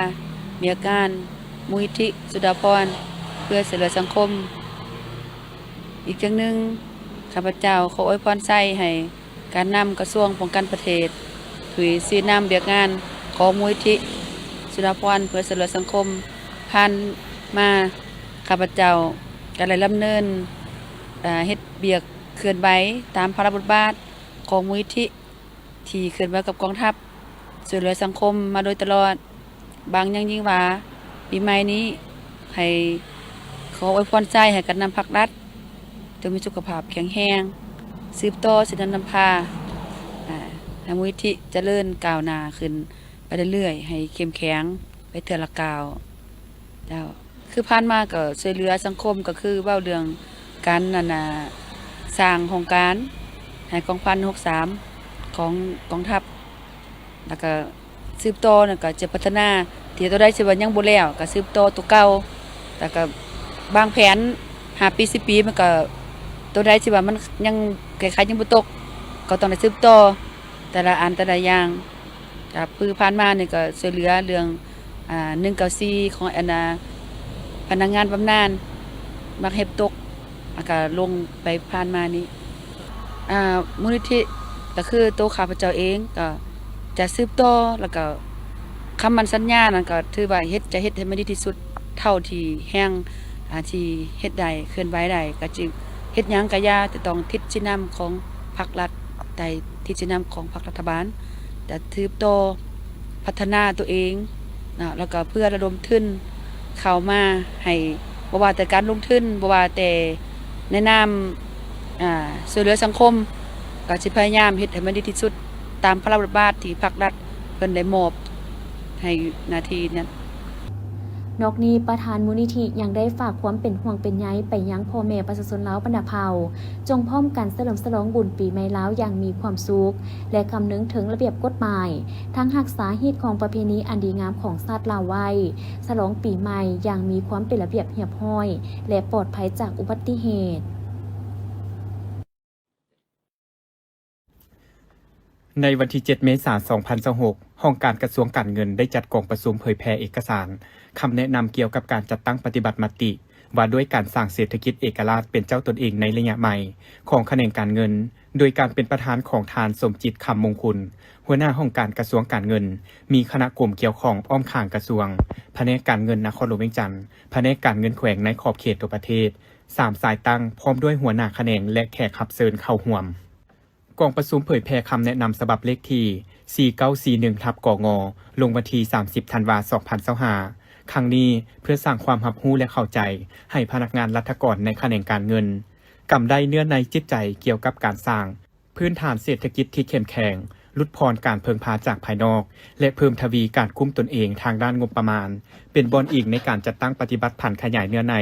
เมียการมูลนิธิสุดาพรเพื่อช่วยเหลือสังคมอีกอย่างหนึ่งข้าพเจ้าขออวยพรใจให้การนำกระทรวงป้องกันประเทศถือซีนำเบียกงานของมูลนิธิสุดาพรเพื่อช่วยเหลือสังคมผ่านมาข้าพเจ้าการได้ดำเนินเฮ็ดเบียกเคลื่อนไหวตามพระราชบทบาทของมูลนิธิที่เคลื่อนไหวกับกองทัพช่วยเหลือสังคมมาโดยตลอดบางอย่างยิ่งว่าปีใหม่นี้ให้ขออวยพรใจให้การนำภาครัฐจงมีสุขภาพแข็งแรงสืบต่อศีลนำพาให้มูลนิธิเจริญก้าวหน้าขึ้นไปเรื่อยๆให้เข้มแข็งไปเทื่อละก้าวเจ้าคือผ่านมาก็ช่วยเหลือสังคมก็คือเว้าเรื่องการสร้างโครงการให้กองพัน63ของกองทัพแล้วก็สืบต่อก็จะพัฒนาที่ตัวได้สิว่ายังบ่แล้วก็สืบต่อตัวเก่าแต่ก็บางแผน5 ปี 10 ปีมันก็ตัวใดที่ว่ามันยังคล้ายๆยังบ่ตกก็ต้องได้สืบต่อแต่ละอันแต่ละอย่างครับคือผ่านมานี่ก็ช่วยเหลือเรื่อง194ของพนักงานบำนาญมักเฮ็บตกก็ลงไปผ่านมานี้มูลนิธิก็คือตัวข้าพเจ้าเองก็จะสืบต่อแล้วก็คำมั่นสัญญานั่นก็ถือว่าจะเฮ็ดให้มันดีที่สุดเท่าที่แรงที่เฮ็ดได้เคลื่อนไหวได้ก็จึงเฮ็ดหยังก็อย่าจะต้องทิศชี้นำของภาครัฐแต่ทิศชี้นำของภาครัฐบาลแต่ถือโตพัฒนาตัวเองแล้วก็เพื่อระดมทุนเข้ามาให้บ่ว่าแต่การลงทุนบ่ว่าแต่ในนามช่วยเหลือสังคมก็สิพยายามเฮ็ดให้มันดีที่สุดตามพระราชบทบาทที่ภาครัฐเพิ่นได้มอบให้หน้าที่นั้น นอกนี้ประธานมูลนิธิยังได้ฝากความเป็นห่วงเป็นใยไปยังพ่อแม่ประชาชนลาวบรรดาเผ่าจงพร้อมกันเฉลิมฉลองบุญปีใหม่ลาวอย่างมีความสุขและคำนึงถึงระเบียบกฎหมายทั้งรักษาฮีตของประเพณีอันดีงามของชาติลาวไว้ฉลองปีใหม่อย่างมีความเป็นระเบียบเรียบร้อยและปลอดภัยจากอุบัติเหตุ ในวันที่ 7 เมษายน 2026 ห้องการกระทรวงการเงินได้จัดกองประชุมเผยแพร่เอกสารคำแนะนำเกี่ยวกับการจัดตั้งปฏิบัติมติว่าด้วยการสร้างเศรษฐกิจเอกราชเป็นเจ้าตนเองในระยะใหม่ของแขนงการเงินโดยการเป็นประธานของทานสมจิตคำมงคลหัวหน้าห้องการกระทรวงการเงินมีคณะกลุ่มเกี่ยวข้องอ้อมข้างกระทรวงแผนกการเงินนครหลวงเวียงจันทร์แผนกการเงินแขวงในขอบเขตตัวประเทศ3สายตั้งพร้อมด้วยหัวหน้าแขนงและแขกรับเชิญเข้าร่วมกองประชุมเผยแพร่คำแนะนำฉบับเลขที่4941/กงลงวันที่30 ธันวาคม 2025ครั้งนี้เพื่อสร้างความรับรู้และเข้าใจให้พนักงานรัฐกรในแขนงการเงินกำได้เนื้อในจิตใจเกี่ยวกับการสร้างพื้นฐานเศรษฐกิจที่เข้มแข็งลดพรการเพิงพาจากภายนอกและเพิ่มทวีการคุ้มตนเองทางด้านงบประมาณเป็นบอนอิงในการจัดตั้งปฏิบัติผันขยายเนื้อใน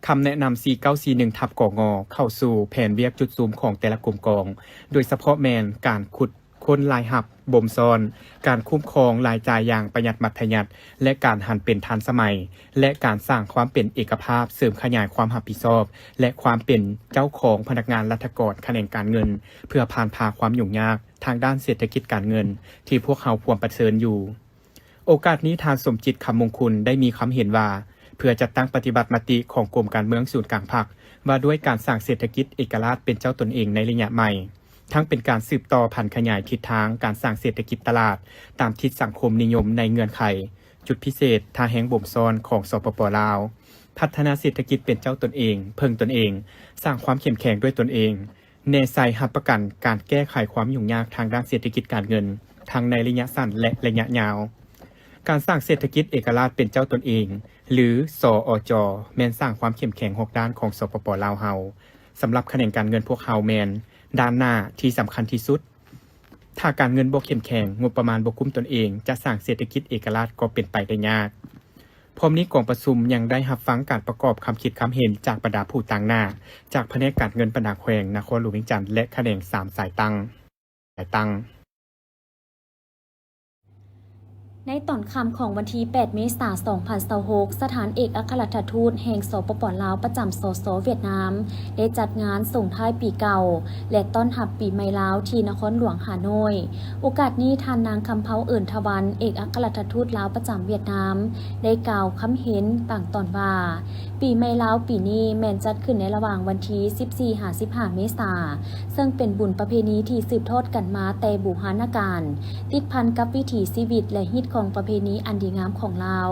คำแนะนำ4941/กงเข้าสู่แผนเวียกจุดซูมของแต่ละกลุ่มกองโดยเฉพาะแมนการขุดค้นลายหับบ่มซ้อนการคุ้มครองรายจ่ายอย่างประหยัดมัธยัติและการหันเป็นทันสมัยและการสร้างความเป็นเอกภาพเสริมขยายความรับผิดชอบและความเป็นเจ้าของพนักงานรัฐกรแขนงการเงินเพื่อผ่านพาความยุ่งยากทางด้านเศรษฐกิจการเงินที่พวกเขาพวงประเสริญอยู่โอกาสนี้ทานสมจิตคำมงคลได้มีความเห็นว่าเพื่อจัดตั้งปฏิบัติมติของกรมการเมืองศูนย์กลางภาคว่าด้วยการสร้างเศรษฐกิจเอกราชเป็นเจ้าตนเองในระยะใหม่ทั้งเป็นการสืบต่อพันขยายทิศทางการสร้างเศรษฐกิจตลาดตามทิศสังคมนิยมในเงื่อนไขจุดพิเศษท่าแห้งบ่มซ้อนของสปป.ลาวพัฒนาเศรษฐกิจเป็นเจ้าตนเองเพิ่งตนเองสร้างความเข้มแข็งด้วยตนเองแนใส่หับประกันการแก้ไขความยุ่งยากทางด้านเศรษฐกิจการเงินทั้งในระยะสั้นและระยะยาวการสร้างเศรษฐกิจเอกราชเป็นเจ้าตนเองหรือสอจ.แม่นสร้างความเข้มแข็ง6ด้านของสปป.ลาวเฮาสำหรับแขนงการเงินพวกเฮาแม่นด้านหน้าที่สำคัญที่สุดถ้าการเงินบ่เข้มแข็งงบประมาณบ่คุ้มตนเองจะสร้างเศรษฐกิจเอกราชก็เป็นไปได้ยากพร้อมนี้กองประชุมยังได้รับฟังการประกอบคำคิดคำเห็นจากบรรดาผู้ต่างหน้าจากแผนกการเงินบรรดาแขวงนครหลวงเวียงจันทร์และแขนง3สายตั้งในตอนค่ำของวันที่ 8 เมษายน 2026 สถานเอกอัครราชทูตแห่งสปป.ลาวประจำสส.เวียดนามได้จัดงานส่งท้ายปีเก่าและต้อนรับปีใหม่ลาวที่นครหลวงฮานอยโอกาสนี้ท่านนางคำเภาเอิญทวันเอกอัครราชทูตลาวประจำเวียดนามได้กล่าวคำเห็นต่างตอนว่าปีใหม่ลาวปีนี้แม่นจัดขึ้นในระหว่างวันที่ 14-15 เมษายนซึ่งเป็นบุญประเพณีที่สืบทอดกันมาแต่โบราณกาลติดพันกับวิถีชีวิตและฮิตของประเพณีอันดีงามของลาว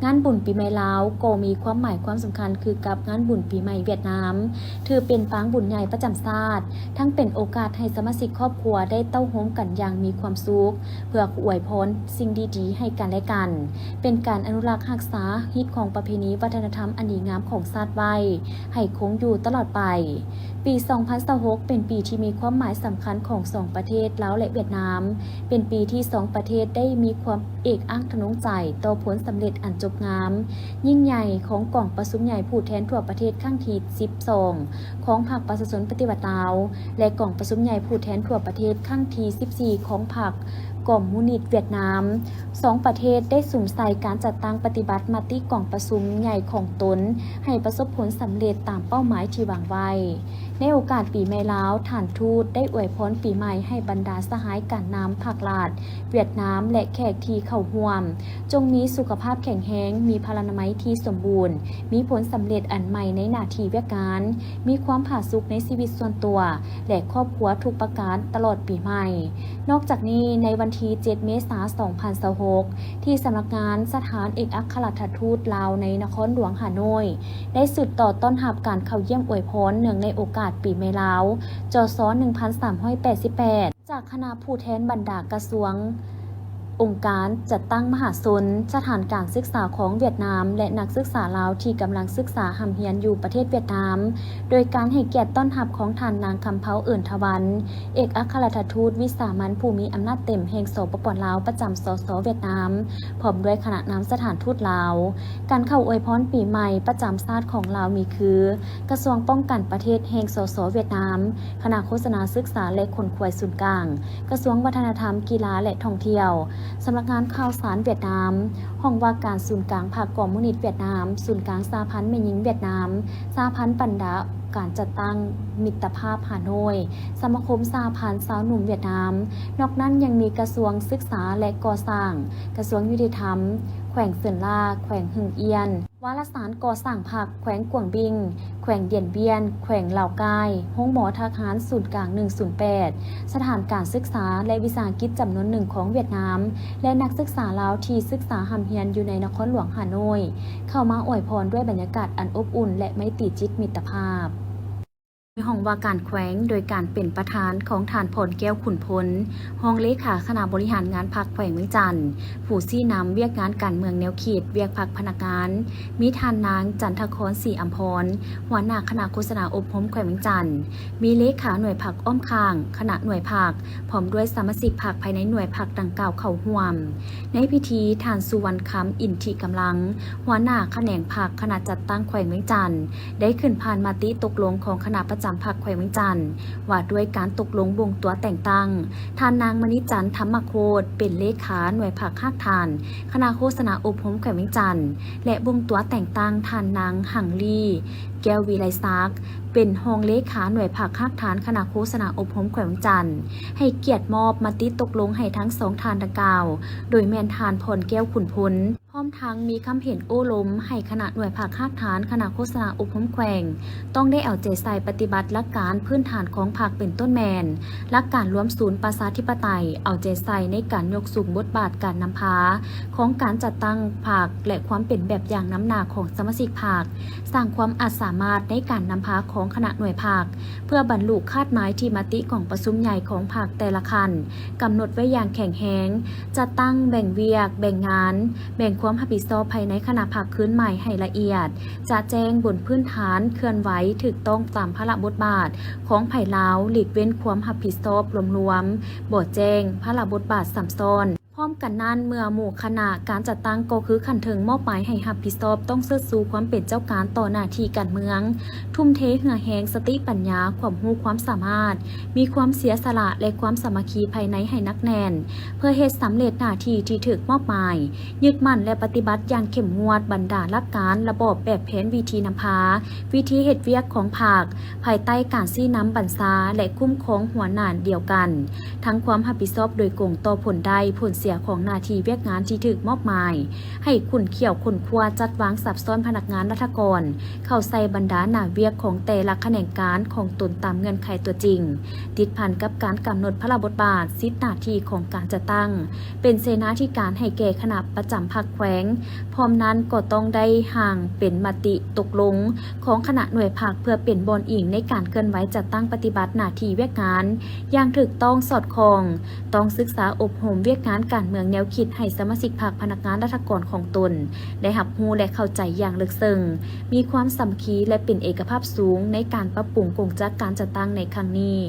งานบุญปีใหม่ลาวก็มีความหมายความสำคัญคือกับงานบุญปีใหม่เวียดนามถือเป็นปางบุญใหญ่ประจำชาติทั้งเป็นโอกาสให้สมาชิกครอบครัวได้เต้าโฮมกันอย่างมีความสุขเพื่ออวยพรสิ่งดีๆให้กันและกันเป็นการอนุรักษ์รักษาฮิตของประเพณีวัฒนธรรมอันดีงามของชาติไว้ให้คงอยู่ตลอดไปปี 2026 เป็นปีที่มีความหมายสำคัญของ2ประเทศลาวและเวียดนามเป็นปีที่2ประเทศได้มีความเอกอัคทะนงใจต่อผลสำเร็จอันจบงามยิ่งใหญ่ของกองประชุมใหญ่ผู้แทนทั่วประเทศครั้งที่12ของพรรคประชาชนปฏิวัติลาวและกองประชุมใหญ่ผู้แทนทั่วประเทศครั้งที่14ของพรรคกอมมิวนิสต์เวียดนาม2ประเทศได้สุ่มใส่การจัดตั้งปฏิบัติมติกองประชุมใหญ่ของตนให้ประสบผลสำเร็จตามเป้าหมายที่วางไว้ในโอกาสปีใหม่ลาวท่านทูตได้อวยพรปีใหม่ให้บรรดาสหายการน้ำภาคลาดเวียดนามและแขกที่เข้าร่วมจงมีสุขภาพแข็งแรงมีพลานามัยที่สมบูรณ์มีผลสำเร็จอันใหม่ในหน้าที่ราชการมีความผาสุกในชีวิตส่วนตัวและครอบครัวทุกประการตลอดปีใหม่นอกจากนี้ในวันที่ 7 เมษายน 2026 ที่สำนักงานสถานเอกอัครราชทูตลาวในนครหลวงฮานอยได้สืบต่อต้อนรับการเข้าเยี่ยมอวยพรเนื่องในโอกาสปีใหม่ลาวจศ 1388 จากคณะผู้แทนบรรดากระทรวง องค์การจัดตั้งมหาชนสถานการศึกษาของเวียดนามและนักศึกษาลาวที่กำลังศึกษาหำเฮียนอยู่ประเทศเวียดนามโดยการให้เกียรติต้อนรับของท่านนางคำเภาเอิ่นทวันเอกอัครราชทูตวิสามัญผู้มีอำนาจเต็มแห่งสปป.ลาวประจำสส.เวียดนามพร้อมด้วยคณะนำสถานทูตลาวการเข้าอวยพรปีใหม่ประจำชาติของลาวมีคือกระทรวงป้องกันประเทศแห่งสส.เวียดนามคณะโฆษณาศึกษาและคนขวยศูนย์กลางกระทรวงวัฒนธรรมกีฬาและท่องเที่ยวสำนักงานข่าวสารเวียดนามห้องว่าการศูนย์กลางภาคคอมมิวนิสต์เวียดนามศูนย์กลางสหพันธ์แม่หญิงเวียดนามสหพันธ์ปันดาการจัดตั้งมิตรภาพฮานอยสมาคมสหพันธ์สาวหนุ่มเวียดนามนอกนั้นยังมีกระทรวงศึกษาและก่อสร้างกระทรวงยุติธรรมแขวงเซินลาแขวงหึงเอียนวารสารก่อสร้างผักแขวงกวางบิงแขวงเดียนเบียนแขวงเหล่ากายห้องหมอทหารศูนย์กลาง108สถานการศึกษาและวิสาหกิจจำนวนหนึ่งของเวียดนามและนักศึกษาลาวที่ศึกษาหำเฮียนอยู่ในนครหลวงฮานอยเข้ามาอวยพรด้วยบรรยากาศอันอบอุ่นและไมตรีจิตมิตรภาพห้องว่าการแขวงโดยการเป็นประธานของฐานพลแก้วขุนพลห้องเลขาคณะบริหารงานพรรคแขวงเวียงจันทร์ผู้ชี้นำเวียกงานการเมืองแนวเขตเวียกพรรคพนักงานมีทานนางจันทครศรีอัมพรหัวหน้าคณะโฆษณาอบรมแขวงเวียงจันทร์มีเลขาหน่วยพรรคอ้อมข้างคณะหน่วยพรรคพร้อมด้วยสมาชิกพรรคภายในหน่วยพรรคดังกล่าวเข้าร่วมในพิธีทานสุวรรณคำอินทิกำลังหัวหน้าแขนงพรรคคณะจัดตั้งแขวงเวียงจันทร์ได้ขึ้นผ่านมติตกลงของคณะประจำพรรคแขวงเวียงจันทร์ว่าด้วยการตกลงบ่งตัวแต่งตั้งท่านนางมณิจันทร์ธรรมโคตเป็นเลขาหน่วยพรรคหักทานคณะโฆษณาอบรมแขวงเวียงจันทร์และบ่งตัวแต่งตั้งท่านนางหังลี่แก้ววิไลซักเป็นรองเลขาหน่วยพรรคหักฐานคณะโฆษณาอบรมแขวงเวียงจันทร์ให้เกียรติมอบมติตกลงให้ทั้งสองทานดังกล่าวโดยแม่นทานพรแก้วขุนพลพร้อมทั้งมีคำเห็นโอ้ล้มให้คณะหน่วยพรรคหักฐานคณะโฆษณาอบรมแขวงต้องได้เอาใจใส่ปฏิบัติหลักการพื้นฐานของพรรคเป็นต้นแมนหลักการรวมศูนย์ประชาธิปไตยเอาใจใส่ในการยกสูงบทบาทการนำพาของการจัดตั้งพรรคและความเป็นแบบอย่างน้ำหนาของสมาชิกพรรคสร้างความอาจสามารถในการนำพาของคณะหน่วยพรรคเพื่อบรรลุคาดหมายที่มติของประชุมใหญ่ของพรรคแต่ละคันกำหนดไว้อย่างแข็งแรงจัดตั้งแบ่งเวียกแบ่งงานแบ่งความรับผิดชอบภายในคณะพรรคคืนใหม่ให้ละเอียดจะแจ้งบนพื้นฐานเคลื่อนไหวถูกต้องตามพระบทบาทของไผ่ลาวหลีกเว้นความรับผิดชอบรวมๆบ่แจ้งพระบทบาทซ้ำซ้อนพร้อมกันนั้นเมื่อหมู่คณะการจัดตั้งก็คือขันถึงมอบหมายให้รับผิดชอบต้องเชิดชูความเป็นเจ้าการต่อหน้าที่การเมืองทุ่มเทเหื่อแหงสติปัญญาความรู้ความสามารถมีความเสียสละและความสามัคคีภายในให้นักแน่นเพื่อเฮ็ดสำเร็จหน้าที่ที่ถูกมอบหมายยึดมั่นและปฏิบัติอย่างเข้มงวดบรรดาหลักการระบบแบบแผนวิธีนำพาวิธีเฮ็ดเวียกของภาคภายใต้การชี้นำบรรษาและคุ้มครองหัวหน้าเดียวกันทั้งความรับผิดชอบโดยกงต่อผลได้ผลเสียของหน้าที่เวียกงานที่ถูกมอบหมายให้ขุนเขี่ยวขุนครัวจัดวางสับซ้อนพนักงานรัฐกรเข้าใส่บรรดาหน้าเวียกของแต่ละแขนงการของตนตามเงื่อนไขตัวจริงติดพันกับการกำหนดพระบทบาทสิทธิหน้าที่ของการจัดตั้งเป็นเสนาธิการให้แก่คณะประจำพรรคแขวงพร้อมนั้นก็ต้องได้ห่างเป็นมติตกลงของคณะหน่วยพรรคเพื่อเป็นบอนอิงในการเคลื่อนไหวจัดตั้งปฏิบัติหน้าที่เวียกงานอย่างถูกต้องสอดคล้องต้องศึกษาอบรมเวียกงานการเมืองแนวคิดให้สมาชิกพรรคพนักงานราชการของตนได้รับรู้และเข้าใจอย่างลึกซึ้งมีความสามัคคีและเป็นเอกภาพสูงในการปรับปรุงกงจักรการจัดตั้งในครั้งนี้